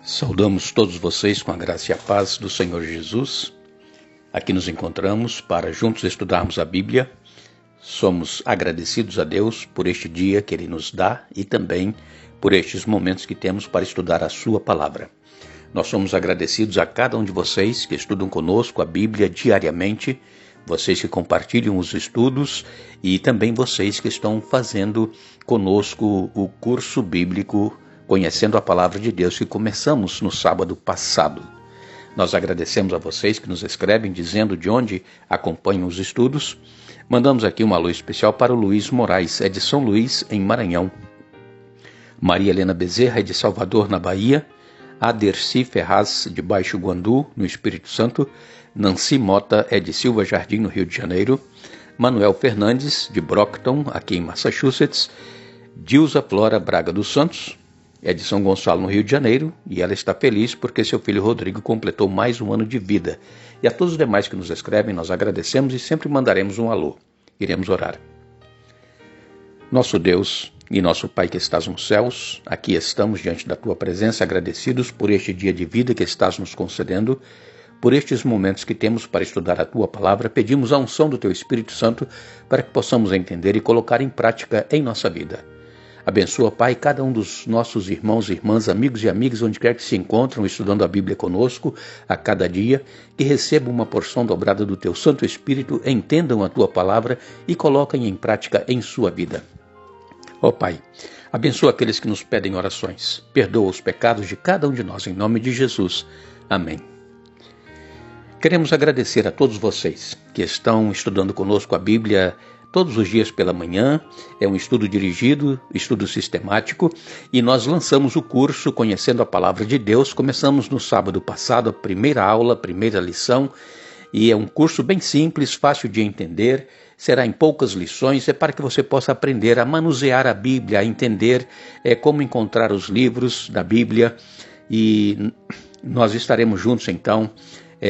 Saudamos todos vocês com a graça e a paz do Senhor Jesus. Aqui nos encontramos para juntos estudarmos a Bíblia. Somos agradecidos a Deus por este dia que Ele nos dá e também por estes momentos que temos para estudar a Sua Palavra. Nós somos agradecidos a cada um de vocês que estudam conosco a Bíblia diariamente, vocês que compartilham os estudos e também vocês que estão fazendo conosco o curso bíblico Conhecendo a Palavra de Deus, que começamos no sábado passado. Nós agradecemos a vocês que nos escrevem dizendo de onde acompanham os estudos. Mandamos aqui um alô especial para o Luiz Moraes, de São Luís, em Maranhão. Maria Helena Bezerra, de Salvador, na Bahia. Aderci Ferraz, de Baixo Guandu, no Espírito Santo. Nancy Mota, de Silva Jardim, no Rio de Janeiro. Manuel Fernandes, de Brockton, aqui em Massachusetts. Dilza Flora Braga dos Santos, de São Gonçalo, no Rio de Janeiro, e ela está feliz porque seu filho Rodrigo completou mais um ano de vida. E a todos os demais que nos escrevem, nós agradecemos e sempre mandaremos um alô. Iremos orar. Nosso Deus e nosso Pai que estás nos céus, aqui estamos diante da Tua presença, agradecidos por este dia de vida que estás nos concedendo, por estes momentos que temos para estudar a Tua Palavra. Pedimos a unção do Teu Espírito Santo para que possamos entender e colocar em prática em nossa vida. Abençoa, Pai, cada um dos nossos irmãos e irmãs, amigos e amigas, onde quer que se encontram, estudando a Bíblia conosco a cada dia, que recebam uma porção dobrada do Teu Santo Espírito, entendam a Tua Palavra e coloquem em prática em sua vida. Ó Pai, abençoa aqueles que nos pedem orações. Perdoa os pecados de cada um de nós, em nome de Jesus. Amém. Queremos agradecer a todos vocês que estão estudando conosco a Bíblia todos os dias pela manhã. É um estudo dirigido, estudo sistemático, e nós lançamos o curso Conhecendo a Palavra de Deus. Começamos no sábado passado, a primeira aula, a primeira lição, e é um curso bem simples, fácil de entender, será em poucas lições, é para que você possa aprender a manusear a Bíblia, a entender como encontrar os livros da Bíblia, e nós estaremos juntos então,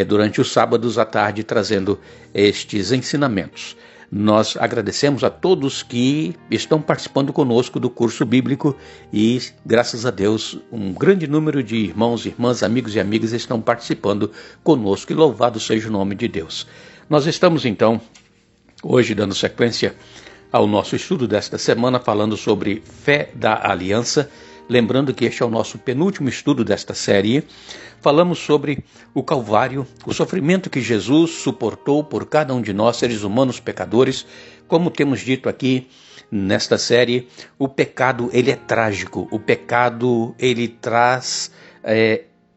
durante os sábados à tarde, trazendo estes ensinamentos. Nós agradecemos a todos que estão participando conosco do curso bíblico e, graças a Deus, um grande número de irmãos, irmãs, amigos e amigas estão participando conosco, e louvado seja o nome de Deus. Nós estamos, então, hoje dando sequência ao nosso estudo desta semana, falando sobre fé da aliança. Lembrando que este é o nosso penúltimo estudo desta série. Falamos sobre o Calvário, o sofrimento que Jesus suportou por cada um de nós, seres humanos pecadores. Como temos dito aqui nesta série, o pecado ele é trágico, o pecado ele traz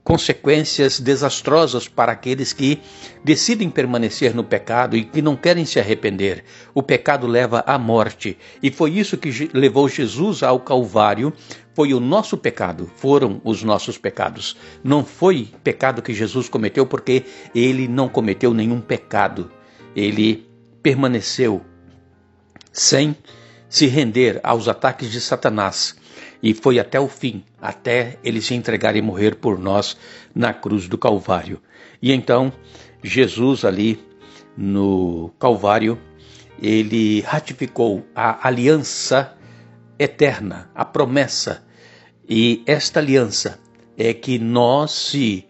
consequências desastrosas para aqueles que decidem permanecer no pecado e que não querem se arrepender. O pecado leva à morte, e foi isso que levou Jesus ao Calvário. Foi o nosso pecado, foram os nossos pecados. Não foi pecado que Jesus cometeu, porque ele não cometeu nenhum pecado. Ele permaneceu sem se render aos ataques de Satanás, e foi até o fim, até ele se entregar e morrer por nós na cruz do Calvário. E então, Jesus ali no Calvário, ele ratificou a aliança eterna, a promessa. E esta aliança é que nós, se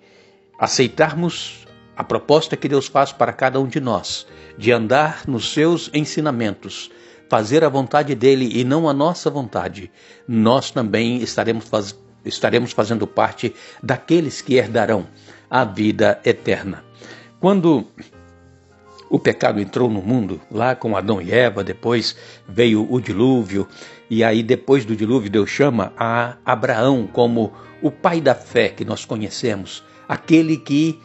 aceitarmos a proposta que Deus faz para cada um de nós, de andar nos seus ensinamentos, fazer a vontade dele e não a nossa vontade, nós também estaremos fazendo parte daqueles que herdarão a vida eterna. Quando o pecado entrou no mundo, lá com Adão e Eva, depois veio o dilúvio, e aí depois do dilúvio Deus chama a Abraão como o pai da fé que nós conhecemos, aquele que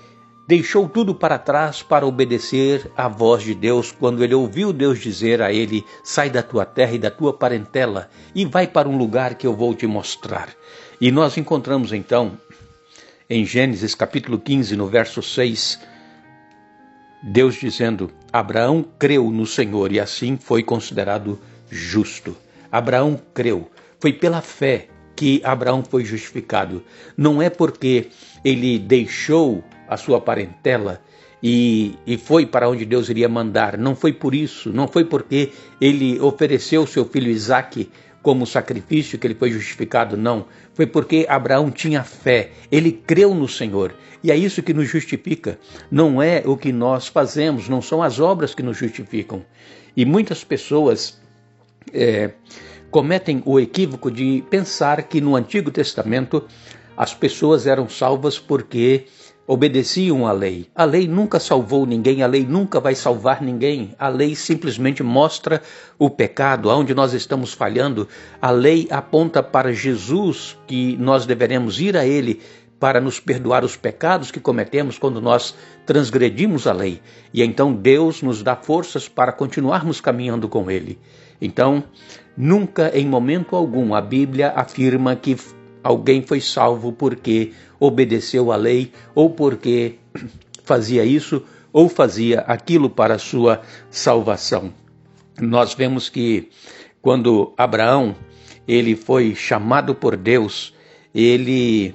deixou tudo para trás para obedecer à voz de Deus, quando ele ouviu Deus dizer a ele: sai da tua terra e da tua parentela e vai para um lugar que eu vou te mostrar. E nós encontramos então, em Gênesis capítulo 15, no verso 6, Deus dizendo: Abraão creu no Senhor e assim foi considerado justo. Abraão creu, foi pela fé que Abraão foi justificado. Não é porque ele deixou a sua parentela e foi para onde Deus iria mandar. Não foi por isso, não foi porque ele ofereceu seu filho Isaque como sacrifício que ele foi justificado, não. Foi porque Abraão tinha fé, ele creu no Senhor. E é isso que nos justifica. Não é o que nós fazemos, não são as obras que nos justificam. E muitas pessoas cometem o equívoco de pensar que no Antigo Testamento as pessoas eram salvas porque obedeciam à lei. A lei nunca salvou ninguém, a lei nunca vai salvar ninguém. A lei simplesmente mostra o pecado, aonde nós estamos falhando. A lei aponta para Jesus, que nós deveremos ir a Ele para nos perdoar os pecados que cometemos quando nós transgredimos a lei. E então Deus nos dá forças para continuarmos caminhando com Ele. Então, nunca em momento algum a Bíblia afirma que alguém foi salvo porque obedeceu à lei ou porque fazia isso ou fazia aquilo para a sua salvação. Nós vemos que quando Abraão ele foi chamado por Deus, ele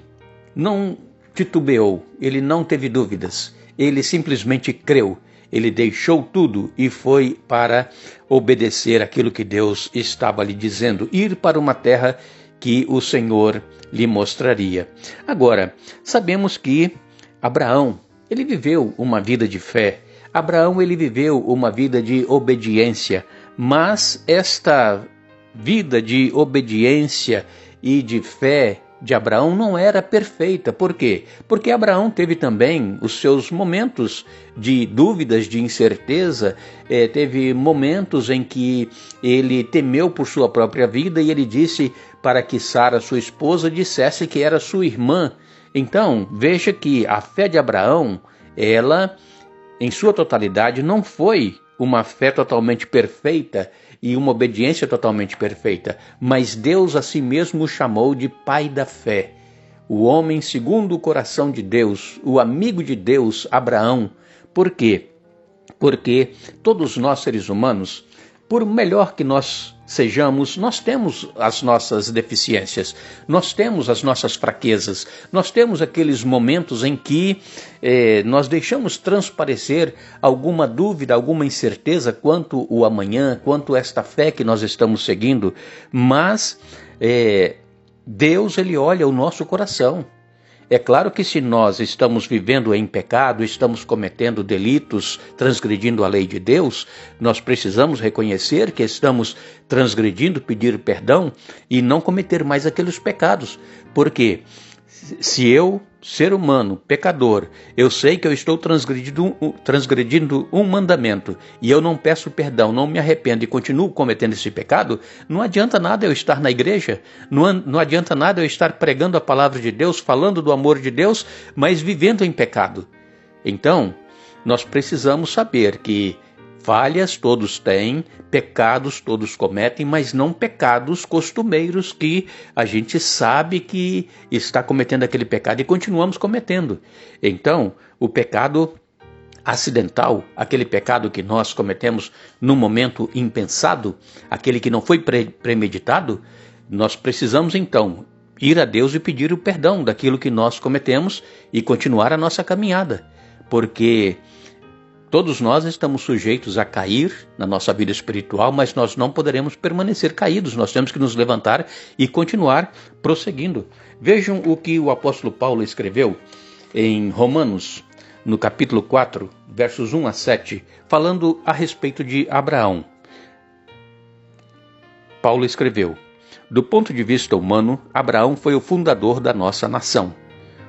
não titubeou, ele não teve dúvidas, ele simplesmente creu. Ele deixou tudo e foi para obedecer aquilo que Deus estava lhe dizendo, ir para uma terra que o Senhor lhe mostraria. Agora, sabemos que Abraão, ele viveu uma vida de fé. Abraão, ele viveu uma vida de obediência, mas esta vida de obediência e de fé de Abraão não era perfeita. Por quê? Porque Abraão teve também os seus momentos de dúvidas, de incerteza, teve momentos em que ele temeu por sua própria vida e ele disse para que Sara, sua esposa, dissesse que era sua irmã. Então, veja que a fé de Abraão, ela, em sua totalidade, não foi uma fé totalmente perfeita e uma obediência totalmente perfeita, mas Deus a si mesmo o chamou de pai da fé. O homem segundo o coração de Deus, o amigo de Deus, Abraão. Por quê? Porque todos nós seres humanos, por melhor que nós sejamos, nós temos as nossas deficiências, nós temos as nossas fraquezas, nós temos aqueles momentos em que nós deixamos transparecer alguma dúvida, alguma incerteza quanto o amanhã, quanto esta fé que nós estamos seguindo, mas Deus, ele olha o nosso coração. É claro que se nós estamos vivendo em pecado, estamos cometendo delitos, transgredindo a lei de Deus, nós precisamos reconhecer que estamos transgredindo, pedir perdão e não cometer mais aqueles pecados. Porque se eu, ser humano, pecador, eu sei que eu estou transgredindo um mandamento e eu não peço perdão, não me arrependo e continuo cometendo esse pecado, não adianta nada eu estar na igreja, não adianta nada eu estar pregando a palavra de Deus, falando do amor de Deus, mas vivendo em pecado. Então, nós precisamos saber que falhas todos têm, pecados todos cometem, mas não pecados costumeiros que a gente sabe que está cometendo aquele pecado e continuamos cometendo. Então, o pecado acidental, aquele pecado que nós cometemos num momento impensado, aquele que não foi premeditado, nós precisamos então ir a Deus e pedir o perdão daquilo que nós cometemos e continuar a nossa caminhada, porque todos nós estamos sujeitos a cair na nossa vida espiritual, mas nós não poderemos permanecer caídos, nós temos que nos levantar e continuar prosseguindo. Vejam o que o apóstolo Paulo escreveu em Romanos, no capítulo 4, versos 1 a 7, falando a respeito de Abraão. Paulo escreveu: do ponto de vista humano, Abraão foi o fundador da nossa nação.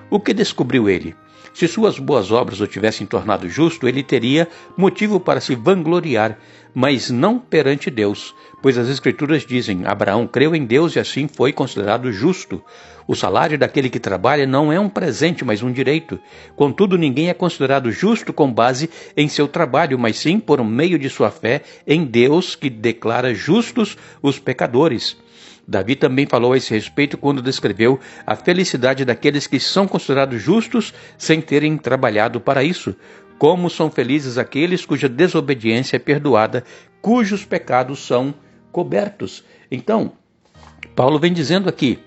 O que descobriu ele? Se suas boas obras o tivessem tornado justo, ele teria motivo para se vangloriar, mas não perante Deus, pois as Escrituras dizem: Abraão creu em Deus e assim foi considerado justo. O salário daquele que trabalha não é um presente, mas um direito. Contudo, ninguém é considerado justo com base em seu trabalho, mas sim por meio de sua fé em Deus, que declara justos os pecadores. Davi também falou a esse respeito quando descreveu a felicidade daqueles que são considerados justos sem terem trabalhado para isso. Como são felizes aqueles cuja desobediência é perdoada, cujos pecados são cobertos. Então, Paulo vem dizendo aqui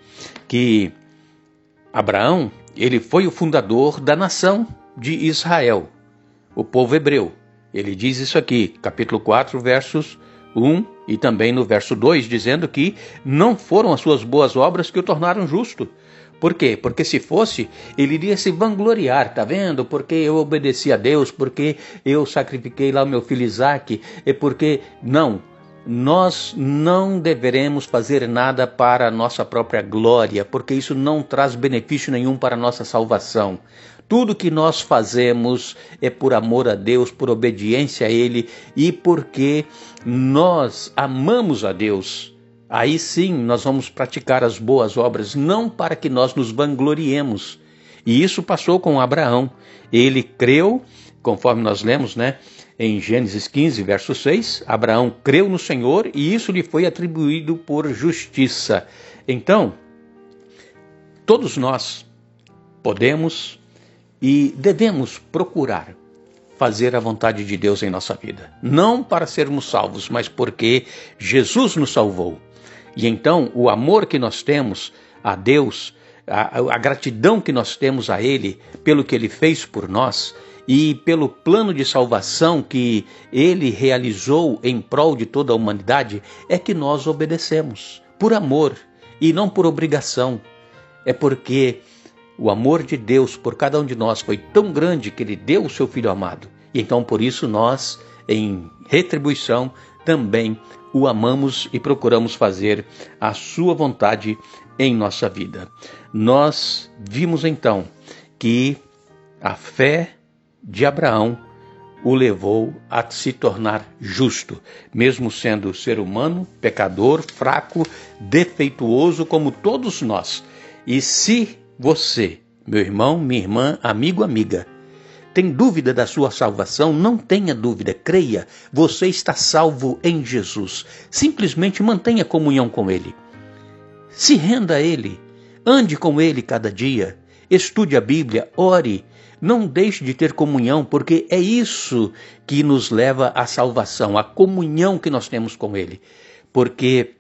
que Abraão, ele foi o fundador da nação de Israel, o povo hebreu. Ele diz isso aqui, capítulo 4, versos 1 e também no verso 2, dizendo que não foram as suas boas obras que o tornaram justo. Por quê? Porque se fosse, ele iria se vangloriar, tá vendo? Porque eu obedeci a Deus, porque eu sacrifiquei lá o meu filho Isaque, é porque... Não, nós não deveremos fazer nada para a nossa própria glória, porque isso não traz benefício nenhum para a nossa salvação. Tudo que nós fazemos é por amor a Deus, por obediência a Ele e porque nós amamos a Deus. Aí sim nós vamos praticar as boas obras, não para que nós nos vangloriemos. E isso passou com Abraão. Ele creu, conforme nós lemos, em Gênesis 15, verso 6, Abraão creu no Senhor e isso lhe foi atribuído por justiça. Então, todos nós podemos e devemos procurar fazer a vontade de Deus em nossa vida. Não para sermos salvos, mas porque Jesus nos salvou. E então o amor que nós temos a Deus, a gratidão que nós temos a Ele pelo que Ele fez por nós e pelo plano de salvação que Ele realizou em prol de toda a humanidade, é que nós obedecemos por amor e não por obrigação. É porque o amor de Deus por cada um de nós foi tão grande que Ele deu o seu Filho amado. E então por isso nós, em retribuição, também o amamos e procuramos fazer a sua vontade em nossa vida. Nós vimos então que a fé de Abraão o levou a se tornar justo, mesmo sendo ser humano, pecador, fraco, defeituoso como todos nós. E se você, meu irmão, minha irmã, amigo, amiga, tem dúvida da sua salvação? Não tenha dúvida, creia, você está salvo em Jesus. Simplesmente mantenha comunhão com Ele. Se renda a Ele, ande com Ele cada dia, estude a Bíblia, ore, não deixe de ter comunhão, porque é isso que nos leva à salvação, a comunhão que nós temos com Ele. Porque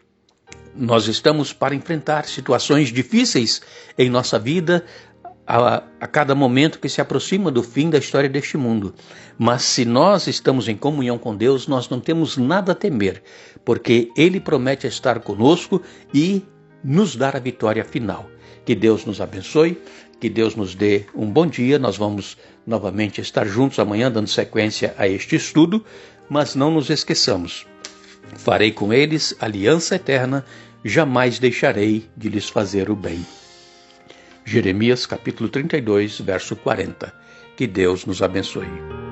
nós estamos para enfrentar situações difíceis em nossa vida, a cada momento que se aproxima do fim da história deste mundo. Mas se nós estamos em comunhão com Deus, nós não temos nada a temer, porque Ele promete estar conosco e nos dar a vitória final. Que Deus nos abençoe, que Deus nos dê um bom dia. Nós vamos novamente estar juntos amanhã, dando sequência a este estudo, mas não nos esqueçamos. Farei com eles aliança eterna, jamais deixarei de lhes fazer o bem. Jeremias capítulo 32, verso 40. Que Deus nos abençoe.